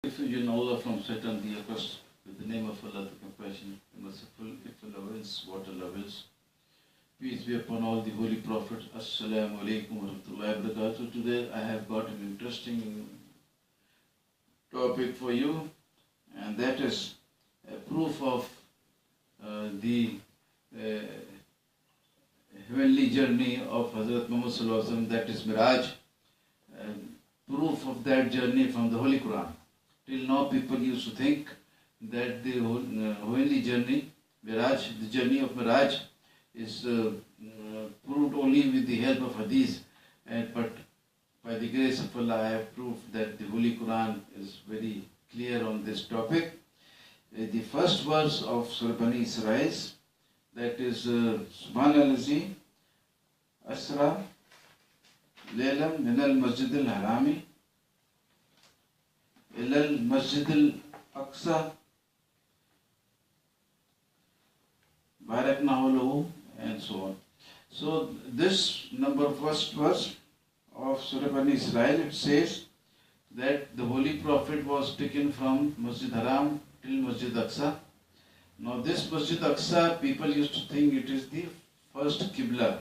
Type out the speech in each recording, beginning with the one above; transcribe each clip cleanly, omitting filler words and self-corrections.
Refuge Allah from Satan, the accursed, with the name of Allah, the compassionate, the merciful, if Allah wills, what Allah wills. Peace be upon all the holy prophets. Assalamu alaikum wa rahmatullahi wa barakatuh. Today I have got an interesting topic for you, and that is a proof of the heavenly journey of Hazrat Muhammad Sallallahu Alaihi Wasallam, that is Miraj. Proof of that journey from the Holy Quran. Till now people used to think that the heavenly journey, Miraj, the journey of Miraj is proved only with the help of Hadith, but by the grace of Allah I have proved that the Holy Quran is very clear on this topic. The first verse of Surah Bani Israel, that is Subhanallazi Asra Laylam Minal Masjid al-Harami Ilal Masjid al-Aqsa Baraknahu lahu, and so on. So this first verse of Surah Bani Israel, it says that the Holy Prophet was taken from Masjid Haram till Masjid Aqsa. Now this Masjid Aqsa, people used to think it is the first Qibla,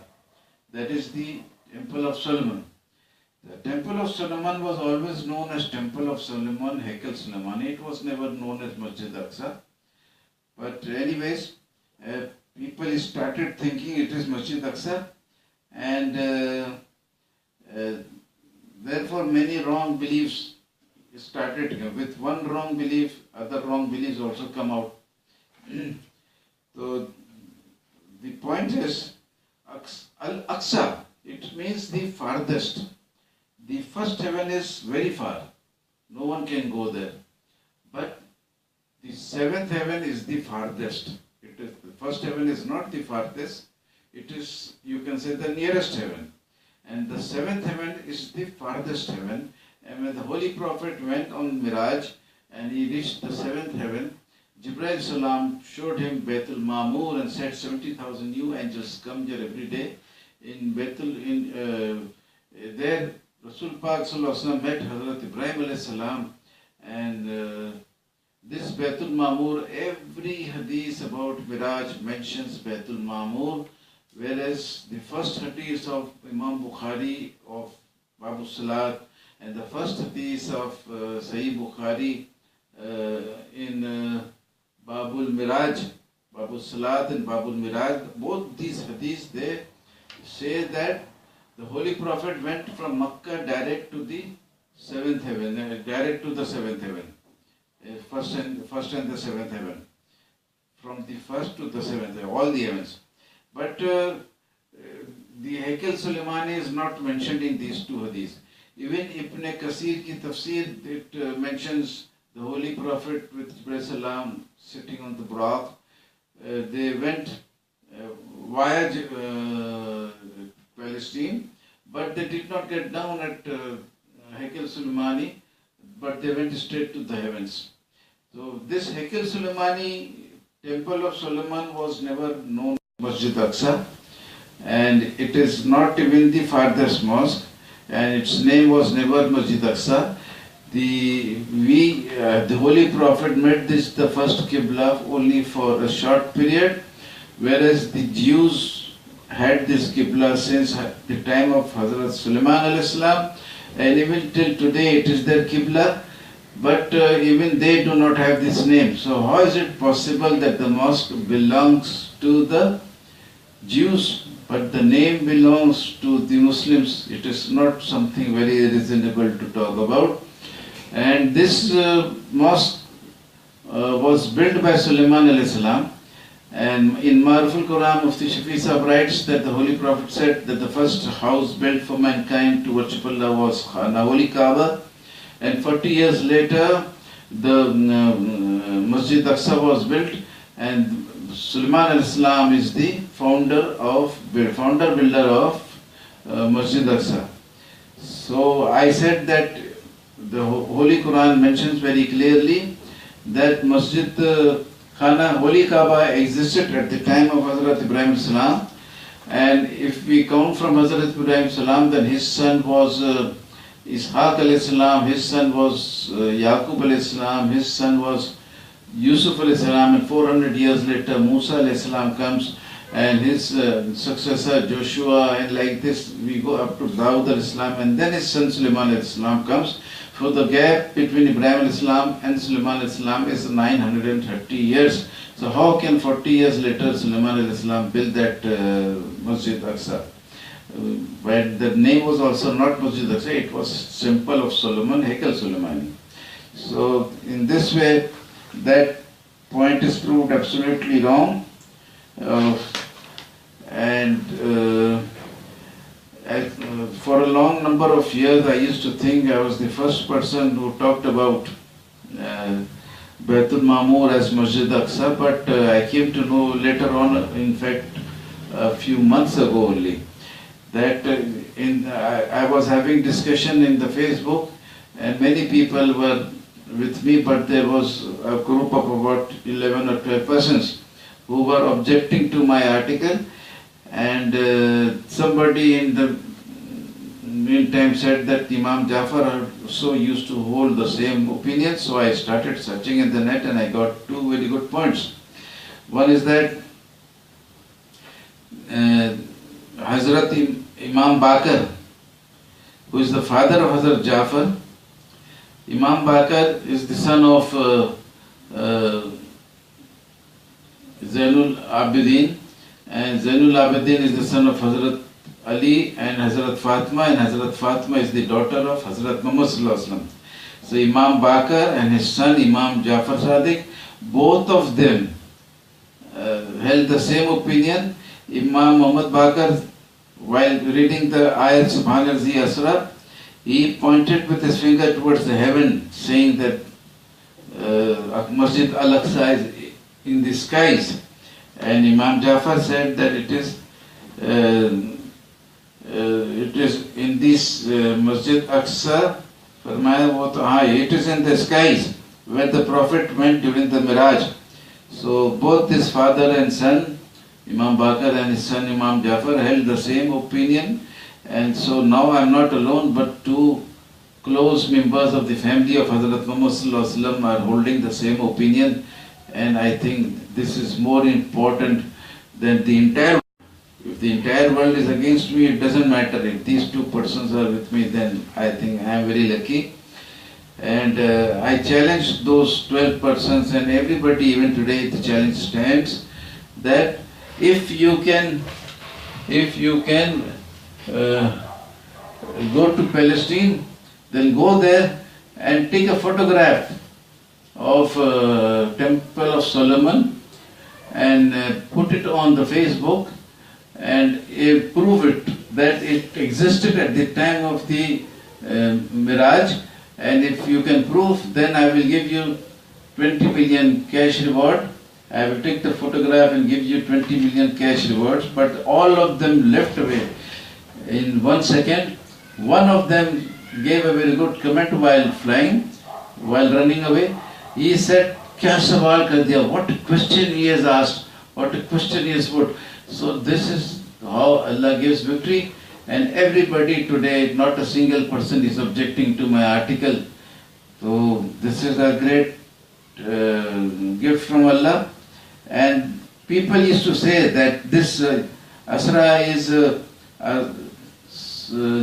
that is the Temple of Solomon. The Temple of Solomon was always known as Temple of Solomon, Haikal Suleimani. It was never known as Masjid Aqsa. But anyways, people started thinking it is Masjid Aqsa, and therefore many wrong beliefs started. With one wrong belief, other wrong beliefs also come out. So the point is, Al-Aqsa, it means the farthest. The first heaven is very far. No one can go there. But the seventh heaven is the farthest. The first heaven is not the farthest. It is, you can say, the nearest heaven. And the seventh heaven is the farthest heaven. And when the Holy Prophet went on Miraj and he reached the seventh heaven, Jibreel Salam showed him Baitul Ma'mur and said 70,000 new angels come here every day. In Baitul, there Rasul Pak Sallallahu Alaihi Wasallam met Hazrat Ibrahim Alayhi Salam, and this Baitul Ma'mur, every hadith about Miraj mentions Baitul Ma'mur, whereas the first hadith of Imam Bukhari of Babu Salat and the first hadith of Sahih Bukhari in Babul Miraj, Babu Salat and Babul Miraj, both these hadiths, they say that the Holy Prophet went from Makkah direct to the seventh heaven, direct to the seventh heaven, first and the seventh heaven, from the first to the seventh, all the heavens. But the Haikal Suleimani is not mentioned in these two hadiths. Even Ibn Kasir ki tafsir, it mentions the Holy Prophet with Jibreel Salam sitting on the Buraq. They went via Palestine, but they did not get down at Haikal Suleimani, but they went straight to the heavens. So this Haikal Suleimani, Temple of Solomon, was never known as Masjid Aqsa, and it is not even the farthest mosque, and its name was never Masjid Aqsa. The Holy Prophet made this the first Qibla only for a short period, whereas the Jews had this Qibla since the time of Hazrat Sulaiman alayhi salam, and even till today it is their Qibla, but even they do not have this name. So how is it possible that the mosque belongs to the Jews, but the name belongs to the Muslims? It is not something very reasonable to talk about. And this mosque was built by Sulaiman alayhi salam. And in Ma'ruful Quran, Mufti Shafi Sahib writes that the Holy Prophet said that the first house built for mankind to worship Allah was the Holy Kaaba. And 40 years later, the Masjid Aqsa was built, and Sulaiman al-Islam is the founder builder of Masjid Aqsa. So I said that the Holy Quran mentions very clearly that Masjid Khana, Holy Kaaba, existed at the time of Hazrat Ibrahim Salam, and if we count from Hazrat Ibrahim Salam, then his son was Ishaq alayhi salam, his son was Yaqub alayhi salam, his son was Yusuf alayhi salam, and 400 years later Musa alayhi salam comes, and his successor Joshua, and like this we go up to Dawud alayhi salam, and then his son Sulaiman alayhi salam comes. So the gap between Ibrahim alayhi salam and Sulaiman alayhi salam is 930 years. So how can 40 years later Sulaiman alayhi salam build that Masjid Aqsa? But the name was also not Masjid Aqsa, it was Temple of Solomon, Heikal Sulaimani. So in this way, that point is proved absolutely wrong. For a long number of years, I used to think I was the first person who talked about Baitul Ma'mur as Masjid Aqsa, but I came to know later on, in fact, a few months ago only, that I was having discussion in the Facebook, and many people were with me, but there was a group of about 11 or 12 persons who were objecting to my article, and somebody in the meantime said that Imam Jafar also used to hold the same opinion. So I started searching in the net and I got two very good points. One is that Hazrat Imam Baqir, who is the father of Hazrat Jafar, Imam Baqir is the son of Zainul Abidin, and Zainul Abidin is the son of Hazrat Ali and Hazrat Fatima, and Hazrat Fatima is the daughter of Hazrat Muhammad Sallallahu Alaihi Wasallam. So Imam Baqir and his son Imam Jafar Sadiq, both of them held the same opinion. Imam Muhammad Baqir, while reading the ayat Subhana Zi Asra, he pointed with his finger towards the heaven, saying that Masjid Al-Aqsa is in the skies. And Imam Jafar said that it is in this Masjid Aqsa, it is in the skies where the Prophet went during the Miraj. So both his father and son, Imam Baqir and his son Imam Jafar, held the same opinion. And so now I am not alone, but two close members of the family of Hazrat Muhammad Sallallahu Alaihi Wasallam are holding the same opinion. And I think this is more important than the entire world. If the entire world is against me, it doesn't matter. If these two persons are with me, then I think I am very lucky. And I challenge those 12 persons and everybody, even today the challenge stands, that if you can go to Palestine, then go there and take a photograph of Temple of Solomon and put it on the Facebook and prove it that it existed at the time of the Miraj. And if you can prove, then I will give you 20 million cash reward. I will take the photograph and give you 20 million cash rewards. But all of them left away in 1 second. One of them gave a very good comment while flying, while running away. He said, "Kya sawal kar diya?" What a question he has asked, what a question he has put. So this is how Allah gives victory. And everybody today, not a single person is objecting to my article. So this is a great gift from Allah. And people used to say that this Asra is a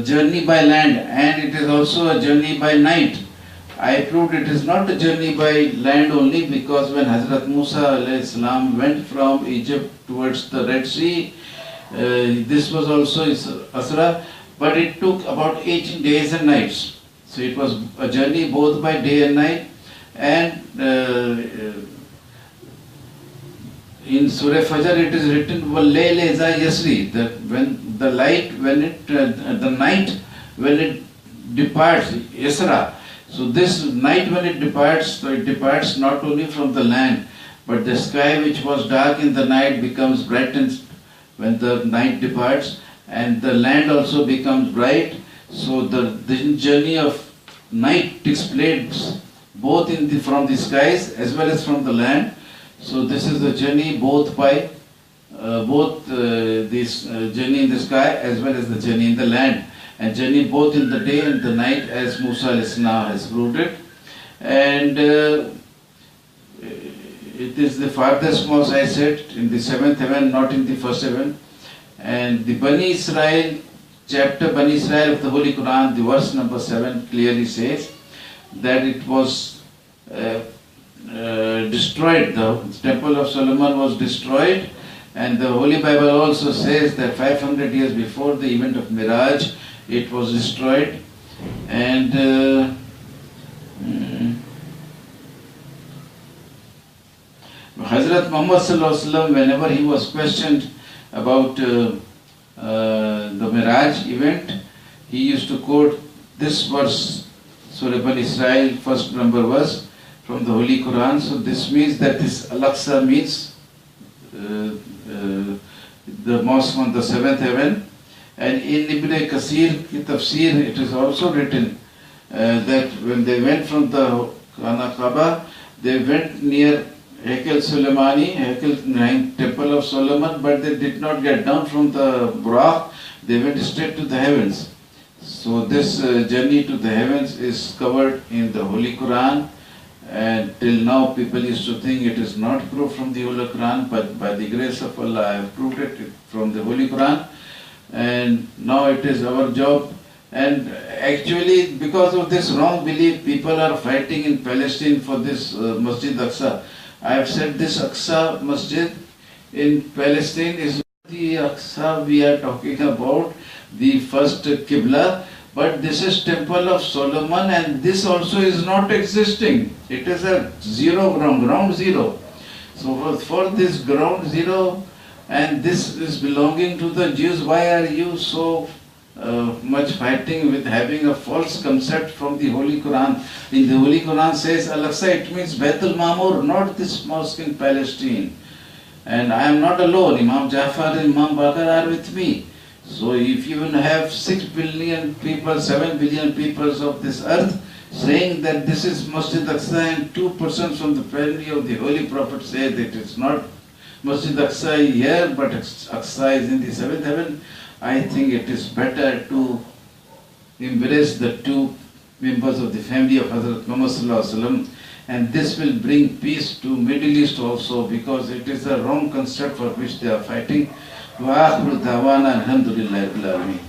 journey by land and it is also a journey by night. I proved it is not a journey by land only, because when Hazrat Musa alayhi salam went from Egypt towards the Red Sea, this was also Asra, but it took about 18 days and nights. So it was a journey both by day and night. And in Surah Fajr it is written, "Wallayl iza yasri," that when the light, the night when it departs, Yasra. So this night when it departs, so it departs not only from the land, but the sky which was dark in the night becomes brightened when the night departs, and the land also becomes bright. So the journey of night takes place both from the skies as well as from the land. So this is the journey both by this journey in the sky as well as the journey in the land. and journey both in the day and the night, as Musa alayhi salam has proved it. And it is the farthest most, I said, in the seventh heaven, not in the first heaven. And the Bani Israel, chapter Bani Israel of the Holy Quran, the verse number 7 clearly says that it was destroyed. The temple of Solomon was destroyed, and the Holy Bible also says that 500 years before the event of Miraj, it was destroyed. And Hazrat Muhammad Sallallahu Alaihi Wasallam, whenever he was questioned about the Miraj event, he used to quote this verse, Surah Bani Israel, first number verse from the Holy Quran. So this means that this Al-Aqsa means the mosque on the seventh heaven. And in Ibn Kasir Tafsir, it is also written that when they went from the Kaaba, they went near Hekel Suleimani, Hekel Temple of Solomon, but they did not get down from the Buraq. They went straight to the heavens. So this journey to the heavens is covered in the Holy Quran, and till now people used to think it is not proved from the Holy Quran, but by the grace of Allah I have proved it from the Holy Quran, and now it is our job. And actually, because of this wrong belief, people are fighting in Palestine for this Masjid Aqsa. I have said this Aqsa Masjid in Palestine is not the Aqsa we are talking about, the first Qibla, but this is Temple of Solomon, and this also is not existing. It is a zero ground zero. So for this ground zero, and this is belonging to the Jews, why are you so much fighting with having a false concept from the Holy Quran? In the Holy Quran says Al-Aqsa, it means Baitul Ma'mur, not this mosque in Palestine. And I am not alone. Imam Jafar and Imam Bakr are with me. So if you will have 6 billion people, 7 billion people of this earth saying that this is Masjid Aqsa, and 2% from the family of the Holy Prophet say that it is not Masjid Aqsa here, but Aqsa is in the seventh heaven, I think it is better to embrace the 2 members of the family of Hazrat Muhammad Sallallahu Alaihi Wasallam, and this will bring peace to Middle East also, because it is a wrong concept for which they are fighting. وآخر دعوانا الحمد لله رب العالمين.